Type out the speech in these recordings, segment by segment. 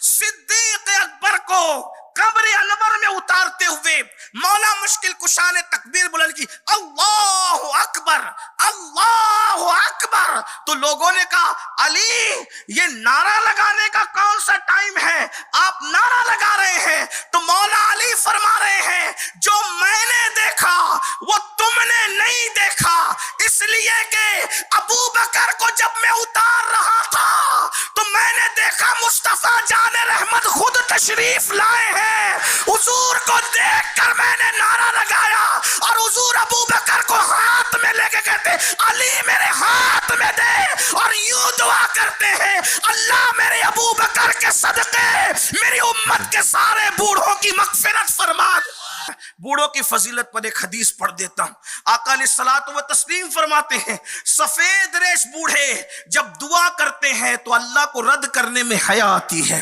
सिद्दीक अकबर को कब्र अनवर में उतारते हुए मौला मुश्किल कुशा ने तकबीर बुलंद की, अल्लाहु अकबर, अल्लाहु अकबर। तो लोगों ने कहा, अली ये नारा लगाने का कौन सा टाइम है, आप नारा लगा रहे हैं? तो मौला अली फरमा रहे हैं, जो मैंने देखा वो तुमने नहीं देखा, इसलिए कि अबू बकर को जब मैं उतार रहा था तो मैंने देखा मुस्तफा जाने रहमत खुद तशरीफ लाए हैं। हुजूर को देखकर मैंने नारा लगाया और हुजूर अबू बकर को हाथ में लेके कहते, अली मेरे हाथ में दे, और यूं दुआ करते हैं, अल्लाह मेरे अबू बकर के सदके मेरी उम्मत के सारे बूढ़ों की मगफिरत फरमा। बूढ़ों की फजीलत पर एक हदीस पढ़ देता हूं। आका अलैहिस्सलातु व तस्लीम फरमाते हैं, सफेद रेश बूढ़े जब दुआ करते हैं तो अल्लाह को रद्द करने में हया आती है।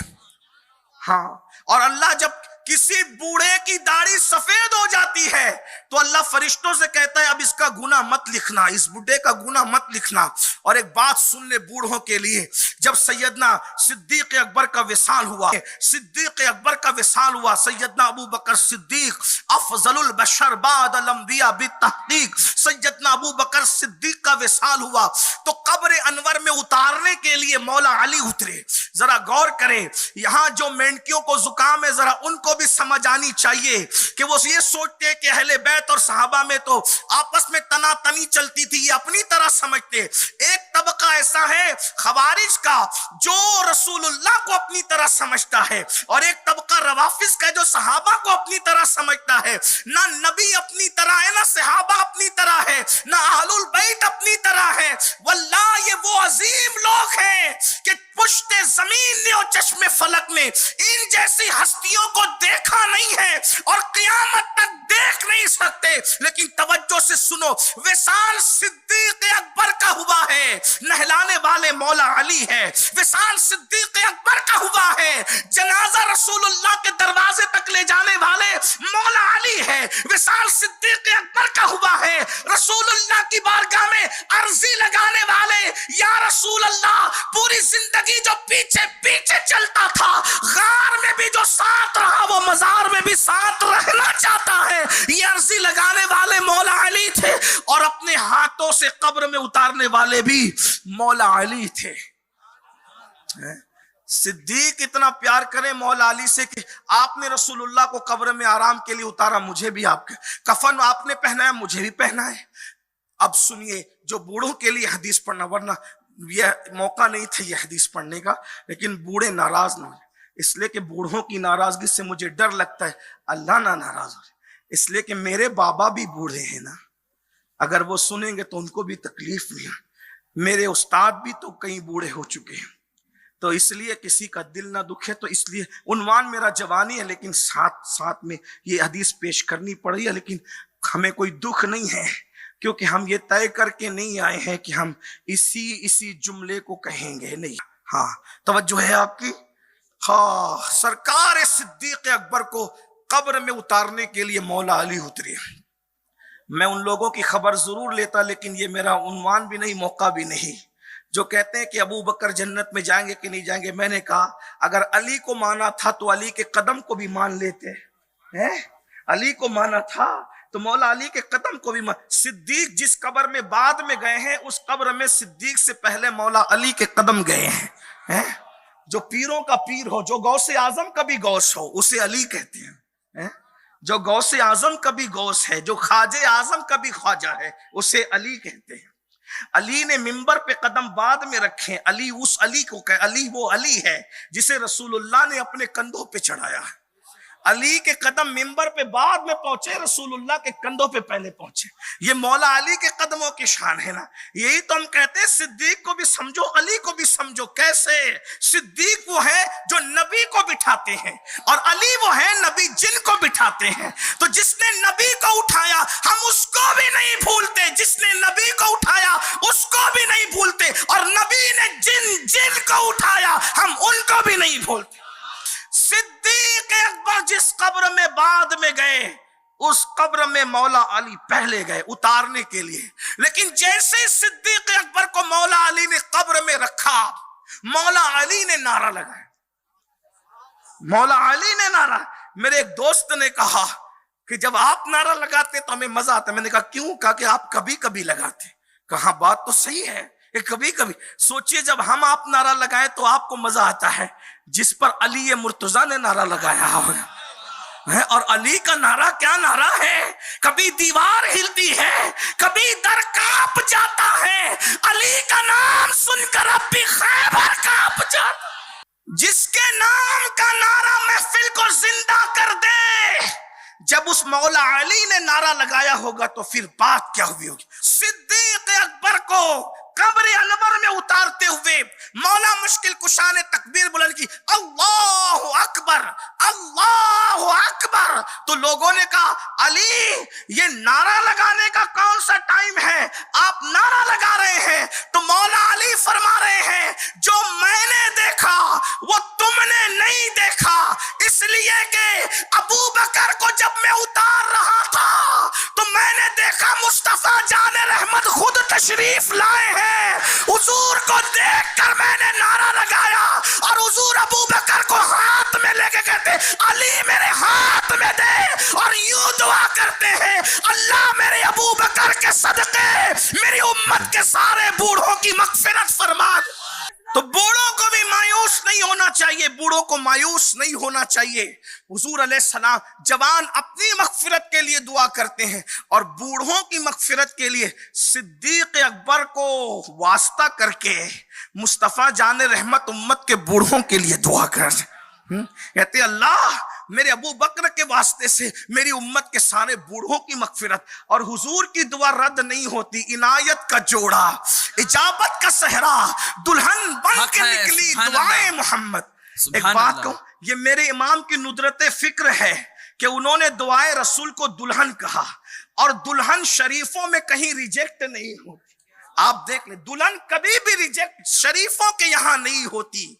हाँ, और अल्लाह जब किसी बूढ़े की दाढ़ी सफेद हो जाती है तो अल्लाह फरिश्तों से कहता है, अब इसका गुनाह मत लिखना, इस बूढ़े का गुनाह मत लिखना। और एक बात सुन ले बूढ़ों के लिए, जब सैयदना सिद्दीक अकबर का विसाल हुआ, सिद्दीक अकबर का विसाल हुआ, सैयदना अबू बकर सिद्दीक अफजलुल बशर बादल अंबिया बितहकीक, सैयदना अबू बकर सिद्दीक का विसाल हुआ तो कब्र अनवर में उतारने के लिए मौला अली उतरे। जरा गौर करें, यहां जो मेंढकियों को जुकाम है जरा उनको भी समझ आनी चाहिए कि वो ये सोचते कि अहले बैत और सहाबा में तो आपस में तनातनी चलती थी, ये अपनी तरह समझते। एक तबका ऐसा है खवारिज का जो रसूलुल्लाह को अपनी तरह समझता है, और एक तबका रवाफिज का जो सहाबा को अपनी तरह समझता है। ना नबी अपनी तरह है, ना सहाबा अपनी तरह है, ना अहलुल बैत अपनी तरह है। वल्लाह ये वो अजीम लोग हैं कि पुश्ते जमीन ने और चश्मे फलक ने इन जैसी हस्तियों को देखा नहीं है और क़यामत तक देख नहीं सकते। लेकिन तवज्जो से सुनो, विसाल सिद्दीक अकबर का हुआ है, नहलाने वाले मौला अली है। विसाल सिद्दीक अकबर का हुआ है, जनाजा रसूलुल्लाह के दरवाजे तक ले जाने वाले मौला अली है। विसाल सिद्दीक अकबर का हुआ है, रसूलुल्लाह की बारगाह में अर्जी लगाने वाले, या रसूल अल्लाह, पूरी जिंदगी जो पीछे पीछे चलता था, गार में भी जो साथ रहा वो मजार में भी साथ रहना चाहता है, ये अर्जी लगाने वाले मौला अली थे। और अपने हाथों से कब्र में उतारने वाले भी मौला अली थे। सिद्दीक इतना प्यार करें मौला अली से कि आपने रसूलुल्लाह को कब्र में आराम के लिए उतारा, मुझे भी आपके कफन आपने पहनाया, मुझे भी पहना है। अब सुनिए, जो बूढ़ों के लिए हदीस पढ़ना, वरना यह मौका नहीं था यह हदीस पढ़ने का, लेकिन बूढ़े नाराज ना हो, इसलिए कि बूढ़ों की नाराजगी से मुझे डर लगता है अल्लाह ना नाराज हो, इसलिए कि मेरे बाबा भी बूढ़े हैं ना, अगर वो सुनेंगे तो उनको भी तकलीफ नहीं है। मेरे उस्ताद भी तो कई बूढ़े हो चुके हैं, तो इसलिए किसी का दिल ना दुखे, तो इसलिए उन्वान मेरा जवानी है, लेकिन साथ साथ में ये हदीस पेश करनी पड़ी है। लेकिन हमें कोई दुख नहीं है, क्योंकि हम ये तय करके नहीं आए हैं कि हम इसी जुमले को कहेंगे, नहीं। हाँ, तवज्जो है आपकी। हाँ, सरकार सिद्दीक अकबर को कब्र में उतारने के लिए मौला अली उतरे। मैं उन लोगों की खबर जरूर लेता, लेकिन ये मेरा उन्वान भी नहीं, मौका भी नहीं। जो कहते हैं कि अबू बकर जन्नत में जाएंगे कि नहीं जाएंगे, मैंने कहा अगर अली को माना था तो अली के कदम को भी मान लेते हैं। अली को माना था तो मौला अली के कदम को भी मान। सिद्दीक जिस कब्र में बाद में गए हैं, उस कब्र में सिद्दीक से पहले मौला अली के कदम गए हैं। जो पीरों का पीर हो, जो गौसे आजम का भी गौस हो, उसे अली कहते हैं। जो गौसे आजम का भी गौस है, जो ख्वाजे आजम का भी ख्वाजा है, उसे अली कहते हैं। अली ने मिंबर पे कदम बाद में रखे, अली उस अली को कहे, अली वो अली है जिसे रसूलुल्लाह ने अपने कंधों पे चढ़ाया है। अली के कदम मिंबर पे बाद में पहुंचे, रसूलुल्लाह के कंधों पे पहले पहुंचे। ये मौला अली के कदमों की शान है ना। यही तो हम कहते हैं सिद्दीक को भी समझो, अली को भी समझो। कैसे? सिद्दीक वो है जो नबी को बिठाते हैं, और अली वो है नबी जिनको बिठाते हैं। तो जिसने नबी को उठाया हम उसको भी नहीं भूलते, जिसने नबी को उठाया उसको भी नहीं भूलते, और नबी ने जिन को उठाया हम उनको भी नहीं भूलते। सिद्दीक अकबर जिस कब्र में बाद में गए, उस कब्र में मौला अली पहले गए उतारने के लिए। लेकिन जैसे सिद्दीक अकबर को मौला अली ने कब्र में रखा, मौला अली ने नारा लगाया, مولا علی نے نعرہ، میرے ایک دوست نے کہا کہ جب آپ نعرہ لگاتے تو ہمیں مزہ آتا. میں نے کہا کیوں؟ کہا کہ آپ کبھی کبھی لگاتے. کہا بات تو صحیح ہے کہ کبھی کبھی. سوچئے جب ہم آپ نعرہ لگائیں تو آپ کو مزہ آتا ہے، جس پر علی مرتضیٰ نے نعرہ لگایا ہوگا. اور علی کا نعرہ کیا نعرہ ہے، کبھی دیوار ہلتی ہے، کبھی در کانپ جاتا ہے. علی کا نام سن کر اب بھی خیبر کانپ جاتا. جس کے نام کا نعرہ محفل کو زندہ کر دے، جب اس مولا علی نے نعرہ لگایا ہوگا تو پھر بات کیا ہوئی ہوگی. صدیق اکبر کو قبر انور میں اتارتے ہوئے مولا مشکل کشا نے تکبیر بلند کی، اللہ اکبر اللہ اکبر. تو لوگوں نے کہا علی یہ نعرہ لگانے کا کون سا ٹائم ہے، آپ نعرہ لگا رہے ہیں. تو مولا علی فرما رہے ہیں جو میں نے دیکھا وہ تم نے نہیں دیکھا، اس لیے کہ ابو بکر کو جب میں اتار رہا تھا تو میں نے دیکھا مصطفیٰ جان رحمت خود تشریف لائے ہیں. حضور کو دیکھ کر میں نے نعرہ لگایا اور حضور ابو بکر کو ہاتھ میں لے کے کہتے علی میرے ہاتھ میں دے، اور یوں دعا کرتے ہیں اللہ میرے ابو بکر کے صدقے میری امت کے سارے بوڑھوں کی مغفرت فرما. تو بوڑھوں کو بھی مایوس نہیں ہونا چاہیے، بوڑھوں کو مایوس نہیں ہونا چاہیے. حضور علیہ السلام جوان اپنی مغفرت کے لیے دعا کرتے ہیں اور بوڑھوں کی مغفرت کے لیے صدیق اکبر کو واسطہ کر کے مصطفیٰ جان رحمت امت کے بوڑھوں کے لیے دعا کرتے ہیں. کہتے اللہ میرے ابو بکر کے واسطے سے میری امت کے سارے بوڑھوں کی مغفرت. اور حضور کی دعا رد نہیں ہوتی. عنایت کا جوڑا، اجابت کا صحرا، دلہن بن کے نکلی دعائیں محمد. ایک بات کہوں، یہ میرے امام کی ندرت فکر ہے کہ انہوں نے دعائے رسول کو دلہن کہا، اور دلہن شریفوں میں کہیں ریجیکٹ نہیں ہوتی. آپ دیکھ لیں دلہن کبھی بھی ریجیکٹ شریفوں کے یہاں نہیں ہوتی.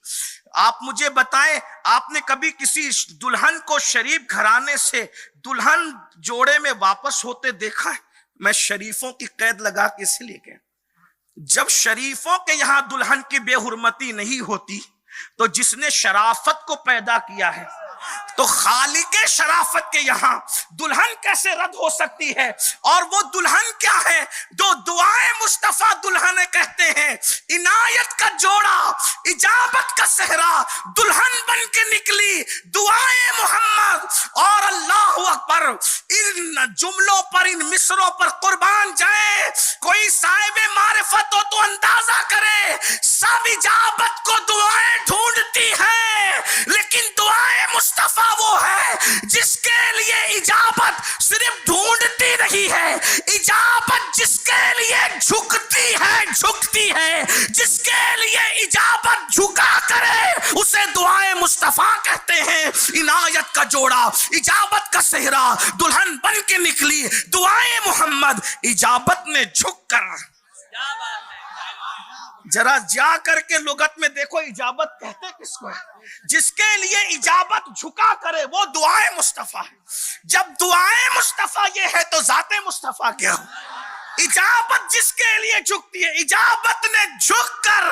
آپ مجھے بتائیں آپ نے کبھی کسی دلہن کو شریف گھرانے سے دلہن جوڑے میں واپس ہوتے دیکھا ہے؟ میں شریفوں کی قید لگا کے اس لیے کہ جب شریفوں کے یہاں دلہن کی بے حرمتی نہیں ہوتی تو جس نے شرافت کو پیدا کیا ہے تو خالق شرافت کے یہاں دلہن کیسے رد ہو سکتی ہے؟ اور وہ دلہن کیا ہے جو دعائیں مصطفیٰ دلہن کہتے ہیں. عنایت کا جوڑا، اجابت کا صحرا، دلہن بن کے نکلی دعائیں محمد. اور اللہ اکبر، ان جملوں پر ان مصروں پر قربان جائے. کوئی صاحب معرفت ہو تو اندازہ کرے سب اجابت کو دعائیں ڈھونڈتی ہیں، لیکن دعائیں مصطفیٰ وہ ہے جس کے لیے اجابت صرف ڈھونڈتی نہیں ہے، اجابت جس کے لیے جھکتی ہے، جس کے لیے اجابت جھکا کرے اسے دعائیں مصطفیٰ کہتے ہیں. عنایت کا جوڑا، اجابت کا صحرا، دلہن بن کے نکلی دعائیں محمد. اجابت نے جھک کر، ذرا جا کر کے لغت میں دیکھو اجابت کہتے کس کو ہے؟ جس کے لیے اجابت جھکا کرے وہ دعائیں مصطفیٰ ہے. جب دعائیں مصطفیٰ یہ ہے تو ذات مصطفیٰ کیا ہو؟ اجابت جس کے لیے جھکتی ہے. اجابت نے جھک کر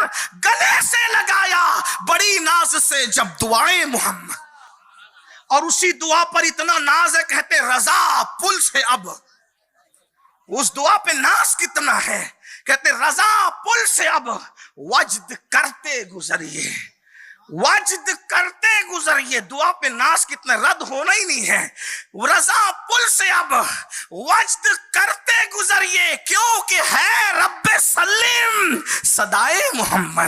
گلے سے لگایا بڑی ناز سے جب دعائیں محمد. اور اسی دعا پر اتنا ناز ہے کہتے رضا پل سے اب. اس دعا پہ ناز کتنا ہے، کہتے رضا پل سے اب وجد کرتے گزریے، وجد کرتے گزریے. دعا پہ ناز کتنا، رد ہونا ہی نہیں ہے. رضا پل سے اب وجد کرتے گزریے کیونکہ ہے رب سلم صدائے محمد.